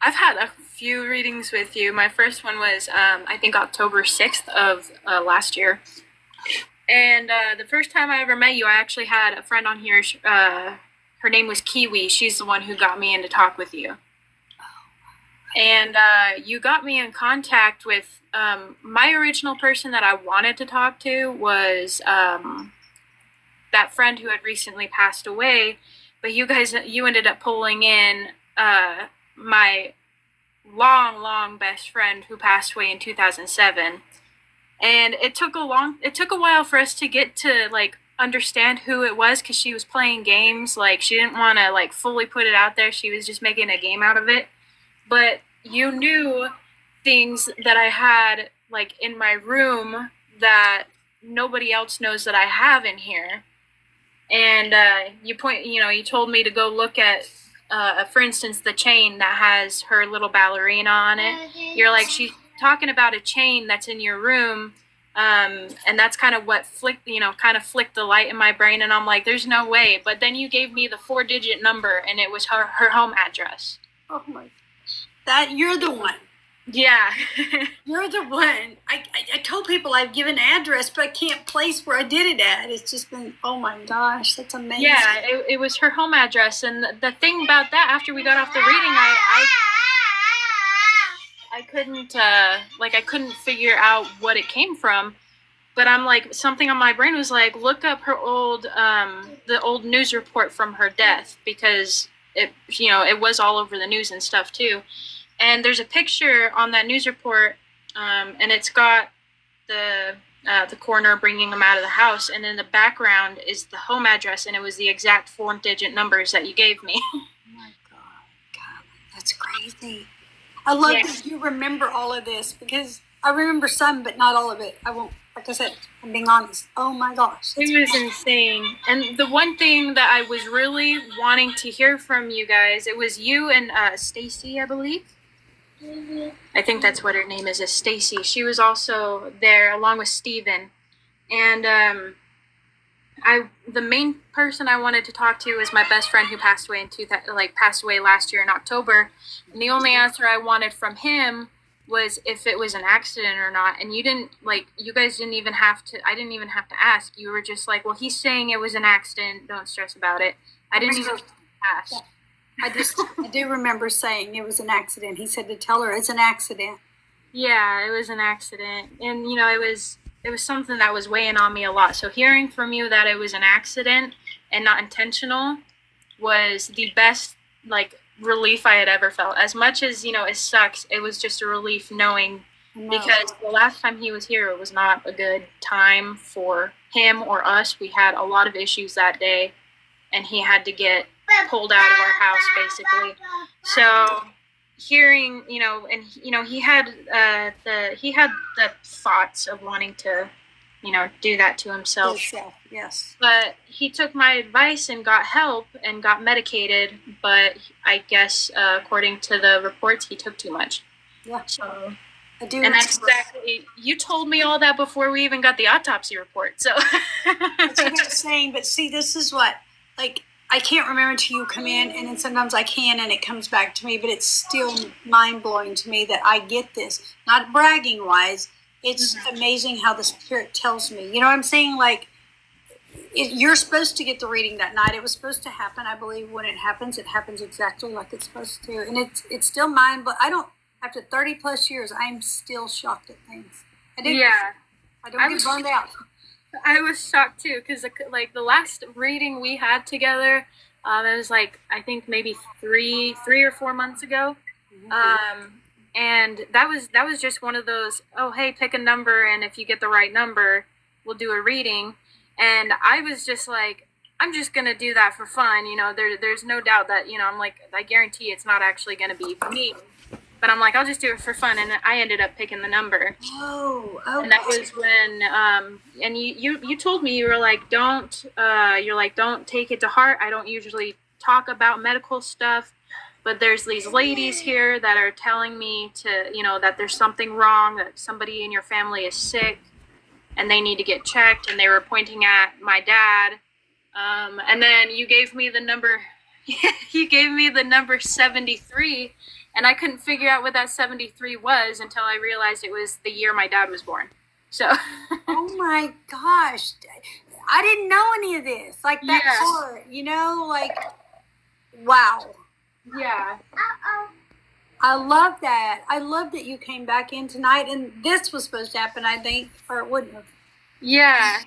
I've had a few readings with you. My first one was, I think, October 6th of last year. And the first time I ever met you, I actually had a friend on here. Her name was Kiwi. She's the one who got me in to talk with you. And you got me in contact with my original person that I wanted to talk to was that friend who had recently passed away. But you ended up pulling in my long best friend who passed away in 2007. And it took a while for us to get to like understand who it was, because she was playing games. Like, she didn't want to like fully put it out there. She was just making a game out of it. But you knew things that I had like in my room that nobody else knows that I have in here. And you told me to go look at, for instance, the chain that has her little ballerina on it. You're like, she's talking about a chain that's in your room, and that's kind of what flicked the light in my brain. And I'm like, there's no way. But then you gave me the 4-digit number, and it was her home address. Oh my! That you're the one. Yeah. You're the one. I told people I've given address, but I can't place where I did it at. It's just been, oh my gosh, that's amazing. Yeah, it was her home address. And the thing about that, after we got off the reading, I couldn't figure out what it came from. But I'm like, something on my brain was like, look up her the old news report from her death, because it was all over the news and stuff too. And there's a picture on that news report, and it's got the coroner bringing him out of the house, and in the background is the home address, and it was the exact 4-digit numbers that you gave me. Oh my God, that's crazy. I love that you remember all of this, because I remember some, but not all of it. I won't, like I said, I'm being honest. Oh my gosh. It was insane. And the one thing that I was really wanting to hear from you guys, it was you and Stacy, I believe. I think that's what her name is Stacy. She was also there along with Steven. And the main person I wanted to talk to was my best friend who passed away last year in October. And the only answer I wanted from him was if it was an accident or not. And you guys didn't even have to, I didn't even have to ask. You were just like, well, he's saying it was an accident. Don't stress about it. I didn't even ask. I do remember saying it was an accident. He said to tell her it's an accident. Yeah, it was an accident. And, it was something that was weighing on me a lot. So hearing from you that it was an accident and not intentional was the best, relief I had ever felt. As much as, it sucks, it was just a relief knowing, because the last time he was here, it was not a good time for him or us. We had a lot of issues that day, and he had to get pulled out of our house, basically. So hearing, he had the thoughts of wanting to, do that to himself. Yes. But he took my advice and got help and got medicated. But I guess, according to the reports, he took too much. Yeah. So, I do. And that's exactly, you told me all that before we even got the autopsy report. So that's what I'm saying. But see, this is what, I can't remember until you come in, and then sometimes I can, and it comes back to me, but it's still mind-blowing to me that I get this. Not bragging-wise, it's amazing how the Spirit tells me. You know what I'm saying? You're supposed to get the reading that night. It was supposed to happen. I believe when it happens exactly like it's supposed to. And it's still but I don't, after 30-plus years, I'm still shocked at things. I don't get burned out. I was shocked too, because the last reading we had together, it was I think maybe three or 4 months ago, and that was just one of those, oh hey, pick a number, and if you get the right number, we'll do a reading. And I was just like, I'm just gonna do that for fun, there's no doubt that, I'm like, I guarantee it's not actually gonna be me. But I'm like, I'll just do it for fun, and I ended up picking the number. Oh, okay. And that was when, and you told me, you were like, don't take it to heart. I don't usually talk about medical stuff, but there's these ladies here that are telling me to, that there's something wrong, that somebody in your family is sick, and they need to get checked, and they were pointing at my dad. And then you gave me the number, 73. And I couldn't figure out what that 73 was until I realized it was the year my dad was born. So. Oh my gosh. I didn't know any of this. Like that Yeah. part, you know, like, wow. Yeah. I love that. I love that you came back in tonight, and this was supposed to happen, I think, or it wouldn't have. Yeah.